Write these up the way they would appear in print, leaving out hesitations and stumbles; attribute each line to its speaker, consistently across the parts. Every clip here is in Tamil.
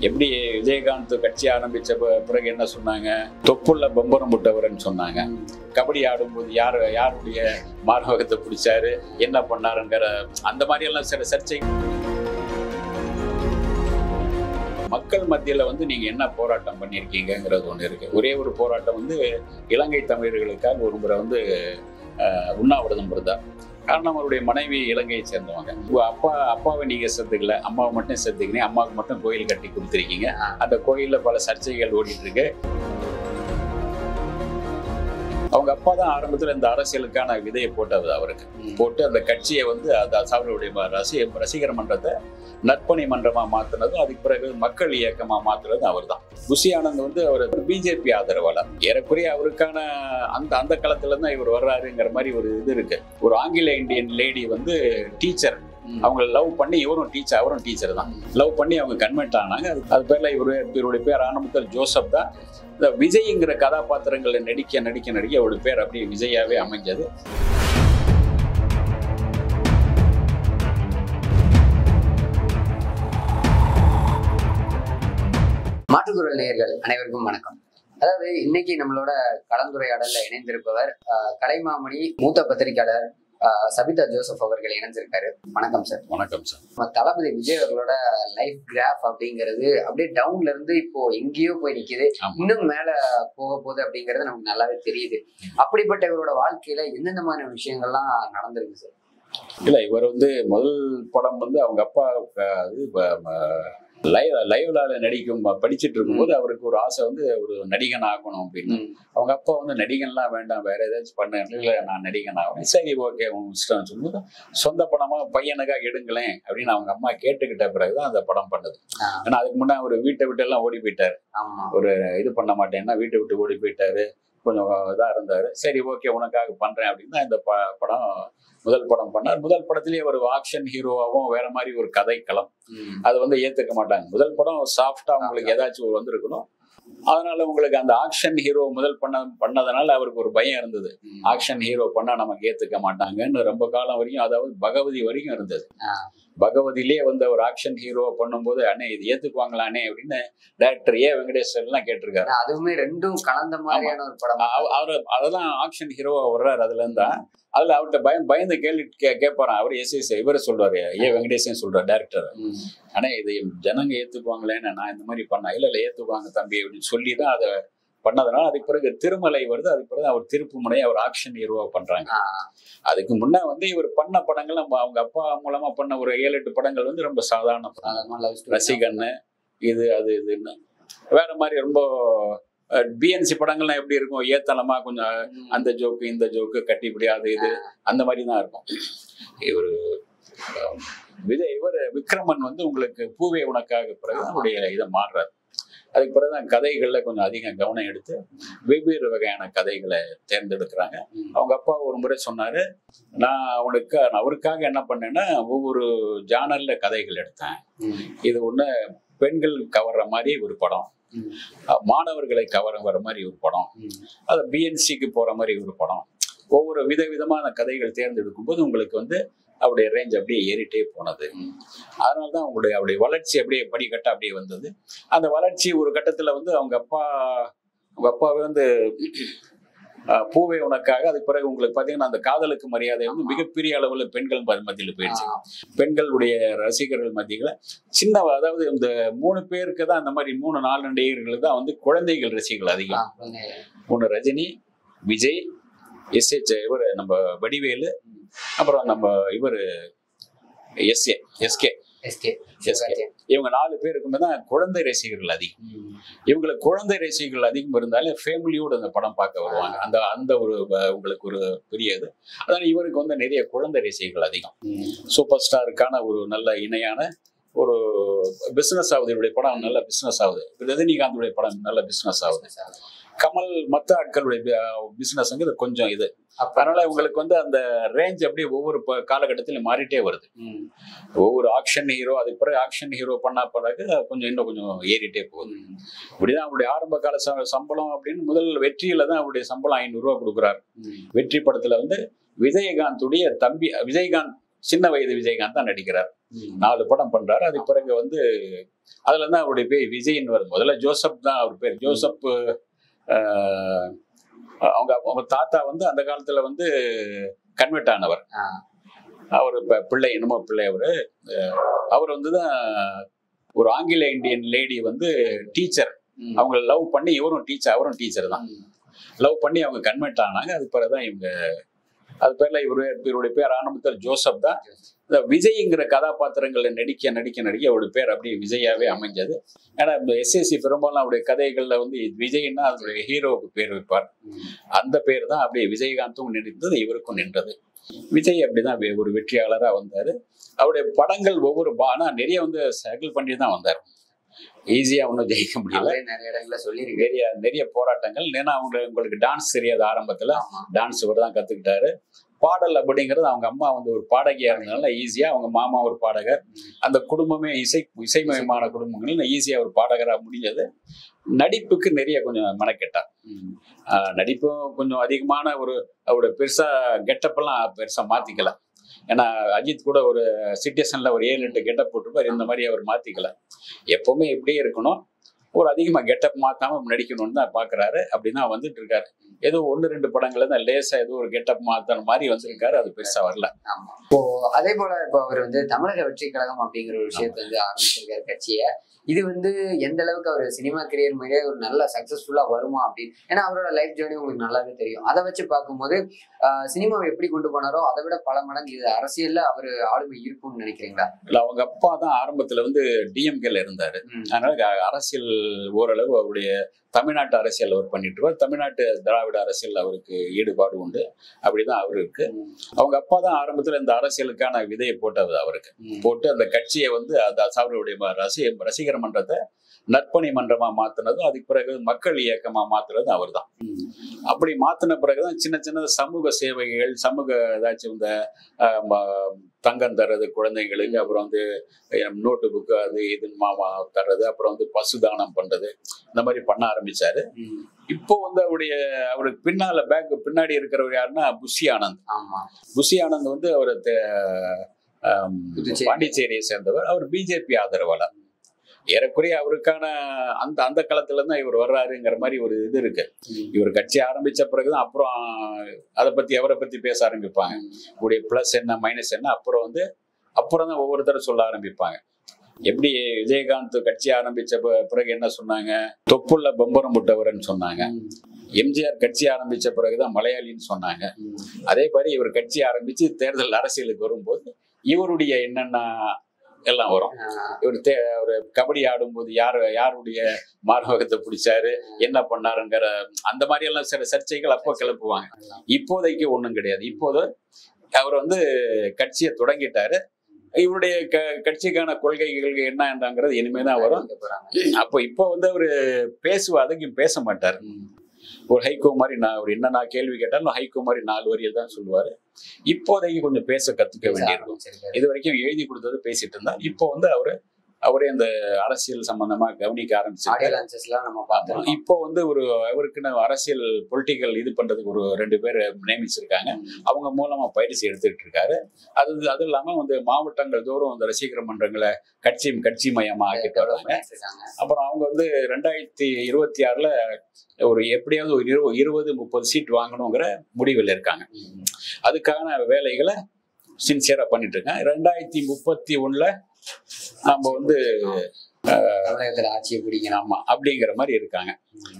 Speaker 1: எப்படி விஜயகாந்த் கட்சி ஆரம்பிச்ச பிறகு என்ன சொன்னாங்க, தொப்புள்ள பம்பரம் முட்டவர்னு சொன்னாங்க. கபடி ஆடும்போது யாருடைய மார்பகத்தை பிடிச்சாரு, என்ன பண்ணாருங்கிற அந்த மாதிரி எல்லாம் சில சர்ச்சை. மக்கள் மத்தியில நீங்க என்ன போராட்டம் பண்ணியிருக்கீங்கிறது ஒண்ணு இருக்கு. ஒரே ஒரு போராட்டம் இலங்கை தமிழர்களுக்காக ஒரு முறை உண்ணாவிரதம் இருந்தார். காரணம் அவருடைய மனைவி இலங்கையை சேர்ந்தவங்க. அப்பாவை நீங்க செத்துக்கல, அம்மாவை மட்டும் செத்துக்கிறீங்க, அம்மாவுக்கு மட்டும் கோயில் கட்டி கொடுத்துருக்கீங்க. அந்த கோயில்ல பல சர்ச்சைகள் ஓடிட்டு இருக்கு. அவங்க அப்பா தான் ஆரம்பத்துல இந்த அரசியலுக்கான விதையை போட்டது. அவருக்கு போட்டு அந்த கட்சியை அவருடைய ரசிகர் மன்றத்தை நற்பணி மன்றமா மாத்தினதும், அதுக்கு பிறகு மக்கள் இயக்கமா மாத்துறதும் அவர் தான். புஷி ஆனந்த் அவர் பிஜேபி ஆதரவாளர். ஏறக்குறைய அவருக்கான அந்த களத்துல தான் இவர் வர்றாருங்கிற மாதிரி ஒரு இது இருக்கு. ஒரு ஆங்கில இந்தியன் லேடி டீச்சர், அவங்க லவ் பண்ணி அவரும் டீச்சர் தான் லவ் பண்ணி அவங்க கன்வெர்ட் ஆனாங்க. அது பேர்ல இவருடைய பேர் ஆனமுத்தர் ஜோசப் தான். இந்த விஜய்ங்கிற கதாபாத்திரங்களை நடிக்க அவருடைய பேர் அப்படியே விஜயாவே அமைஞ்சது.
Speaker 2: மாற்றுக்குரல் நேயர்கள் அனைவருக்கும் வணக்கம். அதாவது இன்னைக்கு நம்மளோட கலந்துரையாடல்ல இணைந்திருப்பவர் கலைமாமணி மூத்த பத்திரிகையாளர் சபிதா ஜோசப் அவர்கள் இணைஞ்சிருக்காரு. வணக்கம் சார்.
Speaker 1: வணக்கம் சார்.
Speaker 2: நம்ம தளபதி விஜய் அவர்களோட லைஃப் கிராஃப் அப்படிங்கிறது அப்படியே டவுன்ல இருந்து இப்போ எங்கேயோ போய் நிக்குது, இன்னும் மேல போக போகுது அப்படிங்கிறது நமக்கு நல்லாவே தெரியுது. அப்படிப்பட்ட இவரோட வாழ்க்கையில எந்தெந்த மாதிரி விஷயங்கள்லாம் நடந்திருக்கு சார்?
Speaker 1: இல்ல, இவர் முதல் படம் அவங்க அப்பா லைவ்லால படிச்சுட்டு இருக்கும்போது அவருக்கு ஒரு ஆசை ஒரு நடிகன் ஆகணும் அப்படின்னு. அவங்க அப்பா நடிகன்லாம் வேண்டாம், வேற ஏதாச்சும் பண்ண, நான் நடிகன் ஆகணும். சரி, ஓகே, உங்க இஷ்டம் சொல்லும்போது சொந்த படமா பையனுக்காக எடுங்களேன் அப்படின்னு அவங்க அம்மா கேட்டுக்கிட்ட பிறகுதான் அந்த படம் பண்ணது. ஏன்னா அதுக்கு முன்னாடி அவர் வீட்டை விட்டு எல்லாம் ஓடி போயிட்டாரு. ஒரு இது பண்ண மாட்டேன்னா வீட்டை விட்டு ஓடி போயிட்டாரு, கொஞ்சம் இதா இருந்தாரு. சரி, ஓகே, உனக்காக பண்றேன் அப்படின்னு தான் இந்த படம் முதல் படம் பண்ணார். முதல் படத்திலேயே ஒரு ஆக்ஷன் ஹீரோவாகவும் வேற மாதிரி ஒரு கதை களம், அது ஏத்துக்க மாட்டாங்க. முதல் படம் சாஃப்டா உங்களுக்கு ஏதாச்சும் வந்திருக்கணும். அதனால உங்களுக்கு அந்த ஆக்ஷன் ஹீரோ முதல் பண்ணதுனால அவருக்கு ஒரு பயம் இருந்தது. ஆக்ஷன் ஹீரோ பண்ணா நமக்கு ஏத்துக்க மாட்டாங்கன்னு ரொம்ப காலம் வரைக்கும், அதாவது பகவதி வரைக்கும் இருந்தது. பகவதியிலே ஒரு ஆக்ஷன் ஹீரோ பண்ணும்போது, அண்ணே இது ஏத்துக்குவாங்களானே அப்படின்னு டைரக்டர் வெங்கடேஸ்வர் எல்லாம் கேட்டிருக்காரு.
Speaker 2: அதுவுமே ரெண்டும் கலந்த மாதிரியான ஒரு படம்.
Speaker 1: அவரு அதெல்லாம் ஆக்ஷன் ஹீரோவா வர்றாரு. அதுல இருந்தா அதுல அவர்கிட்ட பயந்து கேட்பாரான். அவர் இவரை சொல்றாரு, வெங்கடேசன் சொல்றாரு டைரக்டர், ஆனா இது ஜனங்க ஏத்துக்குவாங்களேன்னு நான் இந்த மாதிரி பண்ணா. இல்ல ஏத்துக்குவாங்க தம்பி அப்படின்னு சொல்லிதான் அதை பண்ணதுனால அதுக்கு பிறகு திருமலை வருது. அதுக்கு பிறகு அவர் திருப்பு முனை அவர் ஆக்ஷன் ஹீரோவா பண்றாங்க. அதுக்கு முன்ன இவர் பண்ண படங்கள் அவங்க அப்பா மூலமா பண்ண ஒரு 7-8 படங்கள் ரொம்ப சாதாரண படம். ரசிகன்னு இது அது இதுன்னு வேற மாதிரி ரொம்ப பிஎன்சி படங்கள்லாம் எப்படி இருக்கும், ஏத்தனமா கொஞ்சம் அந்த ஜோக்கு இந்த ஜோக்கு கட்டிப்பிடியாது இது அந்த மாதிரி தான் இருக்கும். இவர் விக்ரமன் உங்களுக்கு பூவே உனக்காக பிறகு அவருடைய இதை மாறுறாரு. அதுக்கு பிறகுதான் கதைகள்ல கொஞ்சம் அதிகம் கவனம் எடுத்து வெவ்வேறு வகையான கதைகளை தேர்ந்தெடுக்கிறாங்க. அவங்க அப்பா ஒரு முறை சொன்னாரு, நான் அவருக்காக என்ன பண்ணேன்னா ஒவ்வொரு ஜானர்ல கதைகள் எடுத்தேன். இது ஒண்ணு பெண்கள் கவர்ற மாதிரி ஒரு படம், மாணவர்களை கவர மாதிரி ஒரு படம், அது பிஎன்சிக்கு போற மாதிரி ஒரு படம். ஒவ்வொரு விதவிதமான கதைகள் தேர்ந்தெடுக்கும் போது உங்களுக்கு அவருடைய ரேஞ்ச் அப்படியே ஏறிட்டே போனது. அதனாலதான் அவருடைய வளர்ச்சி அப்படியே படிக்கட்டா அப்படியே வந்தது. அந்த வளர்ச்சி ஒரு கட்டத்துல அவங்க அப்பாவே பூவே உனக்காக, அதுக்கு பிறகு உங்களுக்கு பாத்தீங்கன்னா அந்த காதலுக்கு மரியாதை மிகப்பெரிய அளவுல பெண்கள் மத்தியில போயிடுச்சு. பெண்களுடைய ரசிகர்கள் மத்தியில அதாவது இந்த 3 பேருக்கு தான், அந்த மாதிரி 3-4 நடிகர்களுக்கு தான் குழந்தைகள் ரசிகர்கள் அதிகம். ஒண்ணு ரஜினி, விஜய், இவர் நம்ம வடிவேலு, அப்புறம் நம்ம இவர் எஸ்கே. இவங்க 4 பேருக்குமே தான் குழந்தை ரசிகர்கள் அதிகம். இவங்களுக்கு குழந்தை ரசிகர்கள் அதிகம் இருந்தாலே ஃபேமிலியோட அந்த படம் பார்க்க வருவாங்க. அந்த ஒரு உங்களுக்கு ஒரு பெரிய இது. அதனால இவருக்கு நிறைய குழந்தை ரசிகர்கள் அதிகம். சூப்பர் ஸ்டாருக்கான ஒரு நல்ல இணையான ஒரு பிசினஸ் ஆகுது. இவருடைய படம் நல்ல பிசினஸ் ஆகுது. ரஜினிகாந்துடைய படம் நல்ல பிசினஸ் ஆகுது. கமல் மற்ற ஆட்களுடைய பிசினஸ்ங்கிறது கொஞ்சம் இது. அதனால உங்களுக்கு அந்த ரேஞ்ச் அப்படியே ஒவ்வொரு காலகட்டத்திலும் மாறிட்டே வருது. ஒவ்வொரு ஆக்ஷன் ஹீரோ, அதுக்கு பிறகு ஆக்ஷன் ஹீரோ பண்ண பிறகு இன்னும் கொஞ்சம் ஏறிட்டே போகுது. இப்படிதான் அவருடைய ஆரம்ப கால சம்பளம் அப்படின்னு முதல் வெற்றியில தான் அவருடைய சம்பளம் 500 ரூபா கொடுக்குறாரு. வெற்றி படத்துல விஜயகாந்துடைய தம்பி, விஜயகாந்த் சின்ன வயது விஜயகாந்த் தான் நடிக்கிறார். 4 படம் பண்றாரு. அதுக்கு பிறகு வந்து அதுல இருந்து அவருடைய பேர் விஜய்ன்னு வருது. முதல்ல ஜோசப் தான் அவர் பேர். ஜோசப் அவங்க தாத்தா வந்து அந்த காலத்துல வந்து கன்வெர்ட் ஆனவர். அவர் பிள்ளை என்னமோ பிள்ளை அவர் வந்து தான் ஒரு ஆங்கில இந்தியன் லேடி வந்து டீச்சர். அவங்க லவ் பண்ணி இவரும் டீச்சர், அவரும் டீச்சர் தான். லவ் பண்ணி அவங்க கன்வெர்ட் ஆனாங்க. அது பிறகுதான் இவங்க அது பேர்ல இவருடைய பேர் ஆரம்பத்தில் ஜோசப் தான். இந்த விஜய்ங்கிற கதாபாத்திரங்களை நடிக்க நடிக்க நடிக்க அவருடைய பேர் அப்படியே விஜயாவே அமைஞ்சது. ஏன்னா இந்த எஸ்எஸ்சி பெரும்பாலும் அவருடைய கதைகள்ல வந்து விஜய்னா அதனுடைய ஹீரோவுக்கு பேர் வைப்பார். அந்த பேர் தான் அப்படியே விஜயகாந்தும் நின்றது, இவருக்கும் நின்றது. விஜய் அப்படிதான் ஒரு வெற்றியாளராக வந்தாரு. அவருடைய படங்கள் ஒவ்வொரு ஆனா நிறைய வந்து ஸ்ட்ரகிள் பண்ணி தான் வந்தார். ஈஸியா ஒன்றும் ஜெயிக்க முடியல.
Speaker 2: நிறைய இடங்கள்ல சொல்லி
Speaker 1: நிறைய போராட்டங்கள். ஏன்னா உங்களுக்கு டான்ஸ் தெரியாத ஆரம்பத்துல டான்ஸ் இவர் தான் கத்துக்கிட்டாரு. பாடல் அப்படிங்கிறது அவங்க அம்மா வந்து ஒரு பாடகியா இருந்ததுனால ஈஸியா, அவங்க மாமா ஒரு பாடகர், அந்த குடும்பமே இசைமயமான குடும்பங்கள், ஈஸியா ஒரு பாடகராக முடிஞ்சது. நடிப்புக்கு நிறைய கொஞ்சம் மெனக்கெட்டார். நடிப்பும் கொஞ்சம் அதிகமான அவரோட பெருசா கெட்டப்பெல்லாம் பெருசா மாத்திக்கல. ஏன்னா அஜித் கூட ஒரு சிட்டிசன்ல ஒரு 7-8 கெட்டப் போட்டிருப்பார். இந்த மாதிரி அவர் மாத்திக்கல. எப்பவுமே இப்படியே இருக்கணும், ஒரு அதிகமா கெட்டப் மாத்தாம நடிக்கணும்னு தான் பாக்குறாரு. அப்படின்னா வந்துட்டு இருக்காரு. ஏதோ 1-2 படங்கள்ல தான் லேசா ஏதோ ஒரு கெட்டப் மாத்தான மாதிரி வந்திருக்காரு. அது பெருசா வரல.
Speaker 2: இப்போ அதே போல இப்போ அவர் வந்து தமிழக வெற்றி கழகம் அப்படிங்கிற ஒரு விஷயத்த வந்து ஆரம்பிச்சிருக்காரு கட்சியை. இது வந்து எந்த அளவுக்கு அவர் சினிமா கரியர் மாதிரியே ஒரு நல்ல சக்சஸ்ஃபுல்லா வருமா அப்படின்னு, ஏன்னா அவரோட லைஃப் ஜேர்னி உங்களுக்கு நல்லாவே தெரியும். அதை வச்சு பார்க்கும்போது சினிமாவை எப்படி கொண்டு போனாரோ அதை விட பல மடங்கு இது அரசியல்ல அவர் ஆளுமை இருக்கும்னு நினைக்கிறீங்களா?
Speaker 1: இல்ல, அவங்க அப்பா தான் ஆரம்பத்துல வந்து டிஎம்கேல இருந்தாரு. அதனால அரசியல் ஓரளவு அவருடைய தமிழ்நாட்டு அரசியல் அவர் பண்ணிட்டு இருப்பார். தமிழ்நாட்டு திராவிட அரசியல் அவருக்கு ஈடுபாடு உண்டு. அப்படிதான் அவருக்கு. அவங்க அப்பா தான் ஆரம்பத்துல இந்த அரசியலுக்கான விதையை போட்டது. அவருக்கு போட்டு அந்த கட்சியை வந்து அவருடைய ரசிகர் மன்றத்தை நற்பணி மன்றமா மாத்தினதும், அதுக்கு பிறகு மக்கள் இயக்கமா மாத்துறதும் அவர் தான். அப்படி மாத்தின பிறகுதான் சின்ன சின்ன சமூக சேவைகள், சமூக ஏதாச்சும் இந்த தங்கம் தர்றது குழந்தைங்களுக்கு, அப்புறம் வந்து நோட்டு புக்கு அது இது மாமா தர்றது, அப்புறம் வந்து பசுதானம் பண்றது, இந்த மாதிரி பண்ண ஆரம்பிச்சாரு. இப்போ வந்து அவருக்கு பின்னாடி இருக்கிறவர் யாருன்னா புஷி ஆனந்த். புஷி ஆனந்த் வந்து அவர் பாண்டிச்சேரியை சேர்ந்தவர். அவர் பிஜேபி ஆதரவாளர். ஏறக்குறைய அவருக்கான அந்த காலத்துல தான் இவர் வர்றாருங்கிற மாதிரி ஒரு இது இருக்கு. இவர் கட்சி ஆரம்பிச்ச பிறகுதான் அப்புறம் அவரை பத்தி பேச ஆரம்பிப்பாங்க. உடைய பிளஸ் என்ன மைனஸ் என்ன அப்புறம் தான் ஒவ்வொருத்தரும் சொல்ல ஆரம்பிப்பாங்க. எப்படி விஜயகாந்த் கட்சி ஆரம்பிச்ச பிறகு என்ன சொன்னாங்க? தொப்புள்ள பம்பரம் முட்டவர்ன்னு சொன்னாங்க. எம்ஜிஆர் கட்சி ஆரம்பிச்ச பிறகுதான் மலையாளின்னு சொன்னாங்க. அதே மாதிரி இவர் கட்சி ஆரம்பிச்சு தேர்தல் அரசியலுக்கு வரும்போது இவருடைய என்னென்ன எல்லாம் வரும். இவர் கபடி ஆடும்போது யாருடைய மார்பகத்தை பிடிச்சாரு, என்ன பண்ணாருங்கிற அந்த மாதிரி எல்லாம் சில சர்ச்சைகள் அப்போ கிளப்புவாங்க. இப்போதைக்கு ஒண்ணும் கிடையாது. இப்போது அவர் வந்து கட்சியை தொடங்கிட்டாரு. இவருடைய கட்சிக்கான கொள்கைகள் என்னங்கிறது இனிமேதான் வரும். இப்போ வந்து அவரு அதுக்கும் பேச மாட்டாரு. ஒரு ஹைகோ மாதிரி நான் கேள்வி கேட்டாலும் ஹைகோ மாதிரி 4 வரியில் தான் சொல்லுவாரு. இப்போதைக்கு கொஞ்சம் பேச கத்துக்க வேண்டியிருக்கும். இது வரைக்கும் எழுதி கொடுத்தது பேசிட்டு இருந்தா, இப்போ வந்து அவரே அந்த அரசியல் சம்பந்தமா கவனிக்க ஆரம்பிச்சிருக்காரு. இப்போ வந்து அவருக்குன்னு அரசியல் பொலிட்டிக்கல் இது பண்றதுக்கு ஒரு 2 பேர் நியமிச்சிருக்காங்க. அவங்க மூலமா பயிற்சி எடுத்துக்கிட்டு இருக்காரு. அது இல்லாம வந்து மாவட்டங்கள் தோறும் அந்த ரசிகர் மன்றங்களை கட்சி மயமா ஆக்கிட்டு வராங்க. அப்புறம் அவங்க வந்து 2026ல எப்படியாவது ஒரு 20-30 சீட் வாங்கணுங்கிற முடிவில் இருக்காங்க. அதுக்கான வேலைகளை சின்சியரா பண்ணிட்டு இருக்காங்க. 2031ல நம்ம வந்து
Speaker 2: ஆட்சியை பிடிக்கணும்
Speaker 1: அப்படிங்கிற மாதிரி இருக்காங்க.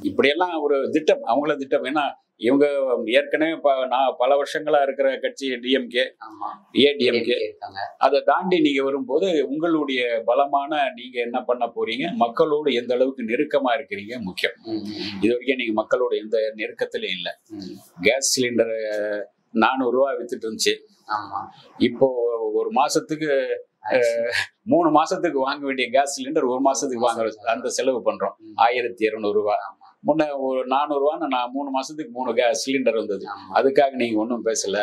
Speaker 1: இப்படியெல்லாம் ஒரு திட்டம், அவங்கள திட்டம். ஏன்னா இவங்க ஏற்கனவே பல வருஷங்களா இருக்கிற கட்சி ஏடிஎம்கே. அதை தாண்டி நீங்க வரும்போது உங்களுடைய பலமான நீங்க என்ன பண்ண போறீங்க, மக்களோடு எந்த அளவுக்கு நெருக்கமா இருக்கிறீங்க முக்கியம். இது வரைக்கும் நீங்க மக்களோட எந்த நெருக்கத்திலையும் இல்லை. கேஸ் சிலிண்டர் 400 ரூபாய் வித்துட்டு இருந்துச்சு. இப்போ ஒரு மாசத்துக்கு 3 மாசத்துக்கு வாங்க வேண்டிய கேஸ் சிலிண்டர் 1 மாசத்துக்கு வாங்குற அந்த செலவு பண்றோம். 1200 ரூபாய். முன்ன ஒரு 400 ரூபான்னு 3 மாசத்துக்கு 3 கேஸ் சிலிண்டர் வந்தது. அதுக்காக நீங்க ஒன்றும் பேசல.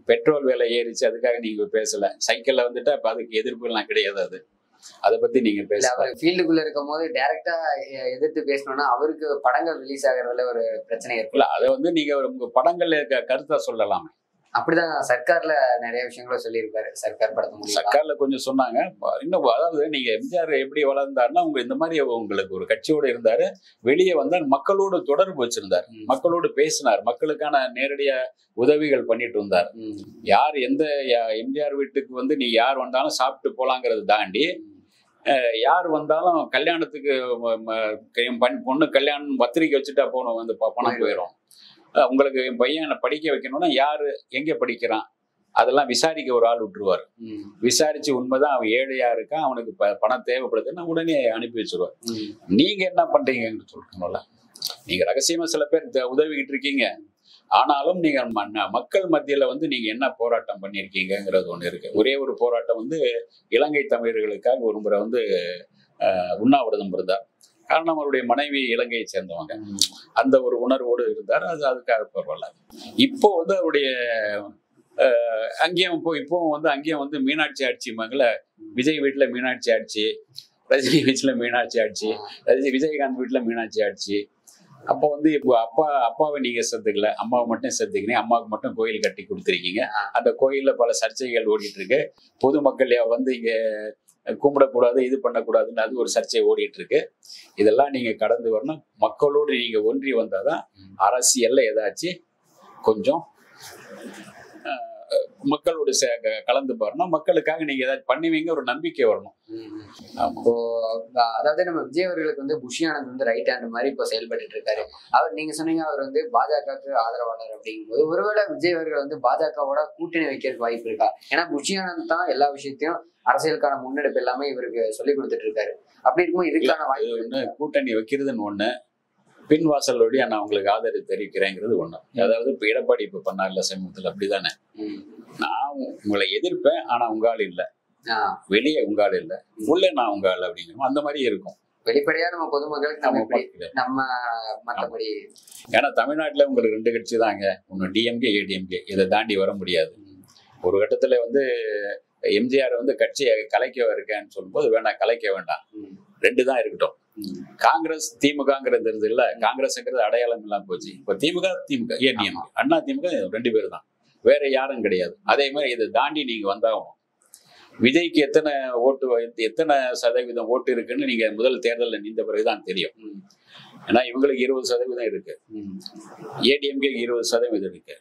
Speaker 1: பெட்ரோல் விலை ஏறிச்சு, அதுக்காக நீங்க பேசல. சைக்கிள்ல வந்துட்டா இப்ப அதுக்கு எதிர்ப்பு எல்லாம் கிடையாது. அதை பத்தி நீங்க பேசல.
Speaker 2: ஃபீல்டுக்குள்ள இருக்கும் போது டைரக்டா எதிர்த்து பேசணும்னா அவருக்கு படங்கள் ரிலீஸ் ஆகிறதுல ஒரு பிரச்சனை இருக்குல்ல.
Speaker 1: அதை வந்து நீங்க உங்க படங்கள்ல இருக்க கருத்தை சொல்லலாமே.
Speaker 2: அப்படிதான் சர்க்கார்ல நிறைய விஷயங்கள சொல்லியிருப்பாரு. சர்க்கார் படத்தை மூலியமா.
Speaker 1: சர்க்கார்ல கொஞ்சம் சொன்னாங்க. இன்னும் அதாவது நீங்க எம்ஜிஆர் எப்படி வளர்ந்தாருன்னா, இந்த மாதிரி உங்களுக்கு ஒரு கட்சியோட இருந்தாரு. வெளியே வந்தார், மக்களோடு தொடர்பு வச்சிருந்தார், மக்களோடு பேசினார், மக்களுக்கான நேரடியா உதவிகள் பண்ணிட்டு இருந்தார். யார் எந்த எம்ஜிஆர் வீட்டுக்கு வந்து நீ யார் வந்தாலும் சாப்பிட்டு போலாங்கிறத தாண்டி, யார் வந்தாலும் கல்யாணத்துக்கு பொண்ணு கல்யாணம் பத்திரிக்கை வச்சுட்டா போனோம் வந்து பணம் போயிடும். உங்களுக்கு என் பையனை படிக்க வைக்கணும்னா யாரு எங்க படிக்கிறான் அதெல்லாம் விசாரிக்க ஒரு ஆள் விட்டுருவார். விசாரிச்சு உண்மைதான் அவன் ஏழையா இருக்கான், அவனுக்கு பணம் தேவைப்படுதுன்னா உடனே அனுப்பி வச்சிருவார். நீங்க என்ன பண்றீங்கன்னு சொல்லணும்ல. நீங்க ரகசியமா சில பேர் உதவிக்கிட்டு இருக்கீங்க, ஆனாலும் நீங்க மக்கள் மத்தியில வந்து நீங்க என்ன போராட்டம் பண்ணிருக்கீங்கிறது ஒண்ணு இருக்கு. ஒரே ஒரு போராட்டம் வந்து இலங்கை தமிழர்களுக்காக ஒரு முறை வந்து உண்ணாவிரதம் இருந்தார். காரணம் அவருடைய மனைவி இலங்கையை சேர்ந்தவங்க. அந்த ஒரு உணர்வோடு இருந்தார். அதுக்காக பரவாயில்ல. இப்போ வந்து அவருடைய அங்கேயும் இப்பவும் வந்து அங்கேயும் வந்து மீனாட்சி ஆட்சி மகள விஜய் வீட்டுல மீனாட்சி ஆட்சி, ரஜினி வீட்டுல மீனாட்சி ஆட்சி, விஜயகாந்த் வீட்டுல மீனாட்சி ஆட்சி. அப்போ வந்து இப்போ அப்பாவை நீங்க செத்துக்கல, அம்மாவை மட்டும் செத்துக்கிறீங்க. அம்மாவுக்கு மட்டும் கோயில் கட்டி கொடுத்துருக்கீங்க. அந்த கோயில்ல பல சர்ச்சைகள் ஓடிட்டு இருக்கு. பொதுமக்கள் வந்து இங்க கும்பிடக்கூடாது, இது பண்ணக்கூடாதுன்னு அது ஒரு சர்ச்சை ஓடிட்டு இருக்கு. இதெல்லாம் நீங்க கடந்து வரணும். மக்களோடு நீங்க ஒன்றி வந்தாதான் அரசியல்ல ஏதாச்சும் கொஞ்சம் மக்களோடு கலந்து பாருணும். மக்களுக்காக நீங்க ஏதாவது பண்ணுவீங்க, ஒரு நம்பிக்கை வரணும்.
Speaker 2: அப்போ அதாவது நம்ம விஜய் அவர்களுக்கு வந்து புஷி ஆனந்த் வந்து ரைட் ஹேண்ட் மாதிரி இப்போ செயல்பட்டு இருக்காரு. அவர் நீங்க சொன்னீங்க அவர் வந்து பாஜகவுக்கு ஆதரவாளர் அப்படிங்கும்போது, ஒருவேளை விஜய் அவர்கள் வந்து பாஜகவோட கூட்டணி வைக்கிறதுக்கு வாய்ப்பு இருக்கா? ஏன்னா புஷி ஆனந்த் தான் எல்லா விஷயத்தையும் அரசியலுக்கான முன்னெடுப்பு எல்லாமே இவருக்கு சொல்லி கொடுத்துட்டு இருக்காரு. அப்படி இருக்கும்போது இதுக்கான வாய்ப்பு
Speaker 1: கூட்டணி வைக்கிறதுன்னு ஒண்ணு, பின்வாசல் வழியா நான் உங்களுக்கு ஆதரவு தெரிவிக்கிறேங்கிறது ஒண்ணு. அதாவது இப்ப எடப்பாடி இப்ப பண்ணார்ல சமூகத்துல, அப்படிதானே? நான் உங்களை எதிர்ப்பேன், ஆனா உங்கால் இல்ல, வெளியே உங்கால் இல்ல, உள்ள நான் உங்கால் அப்படிங்கிறோம். அந்த மாதிரி இருக்கும்.
Speaker 2: வெளிப்படையா நம்ம பொதுமக்களுக்கு நம்ம மற்றபடி.
Speaker 1: ஏன்னா தமிழ்நாட்டுல உங்களுக்கு 2 கட்சி தாங்க, ஒண்ணு டிஎம்கே ஏடிஎம்கே. இதை தாண்டி வர முடியாது. ஒரு கட்டத்துல வந்து எம்ஜிஆர் வந்து கட்சியை கலைக்க இருக்கேன்னு சொல்லும்போது வேண்டாம், கலைக்க வேண்டாம், 2 தான் இருக்கட்டும். காங்கிரஸ் திமுகங்கிறது இல்ல, காங்கிரஸ்ங்கிறது அடையாளம் இல்லாம போச்சு. இப்ப திமுக ஏடிஎம்கே, அண்ணா திமுக 2 பேர் தான், வேற யாரும் கிடையாது. அதே மாதிரி இதை தாண்டி நீங்க வந்தாகணும். விஜய்க்கு எத்தனை சதவீதம் ஓட்டு இருக்குன்னு நீங்க முதல் தேர்தலில் நின்ற பிறகுதான் தெரியும். ஏன்னா இவங்களுக்கு 20% இருக்கு, ஏடிஎம்கே 20% இருக்கு.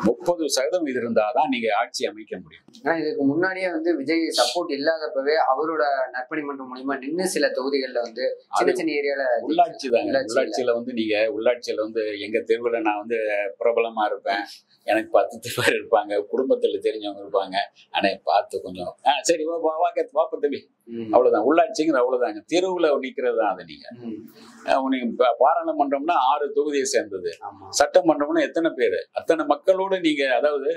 Speaker 1: 30% இது இருந்தாதான் நீங்க ஆட்சி அமைக்க முடியும்.
Speaker 2: ஆனா இதுக்கு முன்னாடியே வந்து விஜய் சப்போர்ட் இல்லாதப்பவே அவரோட நற்பணி மன்றம் மூலியமா நின்று சில தொகுதிகள்ல வந்து சின்ன சின்ன ஏரியால
Speaker 1: உள்ளாட்சி தாங்க. உள்ளாட்சியில வந்து நீங்க உள்ளாட்சியில வந்து எங்க தெருவுல நான் வந்து பிரபலமா இருப்பேன், எனக்கு 10 பேர் இருப்பாங்க, குடும்பத்துல தெரிஞ்சவங்க இருப்பாங்க, ஆனா பார்த்து கொஞ்சம் சரி வாப்ப தம்பி, அவ்வளவுதான். உள்ளாட்சிங்கிற அவ்வளவுதாங்க. தெருவுல நிக்கிறது தான். அதை நீங்க பாராளுமன்றம்னா 6 தொகுதியை சேர்ந்தது, சட்டமன்றம்னா எத்தனை பேரு, அத்தனை மக்களோடு நீங்க, அதாவது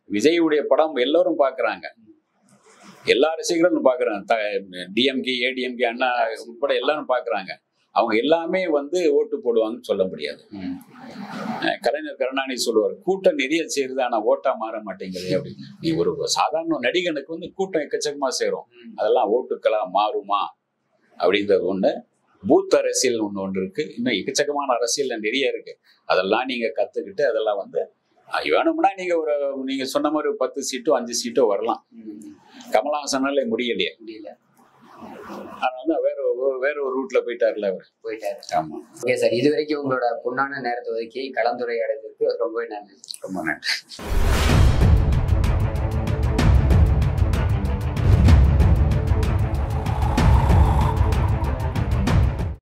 Speaker 1: விஜயுடைய படம் எல்லாரும் பாக்குறாங்க, எல்லா ரசிகர்களும் பாக்குறாங்க, டிஎம்கே ஏடிஎம்கே அண்ணா உட்பட எல்லாரும் பாக்குறாங்க. அவங்க எல்லாமே வந்து ஓட்டு போடுவாங்கன்னு சொல்ல முடியாது. கலைஞர் கருணாநிதி சொல்லுவார், கூட்டம் நிறைய சேருது ஆனா ஓட்டா மாற மாட்டேங்குது அப்படின்னு. நீ ஒரு சாதாரண நடிகனுக்கு வந்து கூட்டம் எக்கச்சக்கமா சேரும், அதெல்லாம் ஓட்டுக்களா மாறுமா அப்படின்றது ஒண்ணு. பூத் அரசியல் ஒண்ணு இருக்கு, இன்னும் எக்கச்சக்கமான அரசியல் நிறைய இருக்கு. அதெல்லாம் நீங்க கத்துக்கிட்டு அதெல்லாம் வந்து வேணும்னா நீங்க சொன்ன மாதிரி 10 சீட்டோ 5 சீட்டோ வரலாம். கமலஹாசனால முடியலையே, அதனால வேற ஒரு ரூட்ல போயிட்டாரு. ஆமா.
Speaker 2: ஓகே சார், இது வரைக்கும் உங்களோட பொன்னான நேரத்தை ஒதுக்கி கலந்துரையாடுறதுக்கு ரொம்ப நன்றி.
Speaker 1: ரொம்ப நன்றி.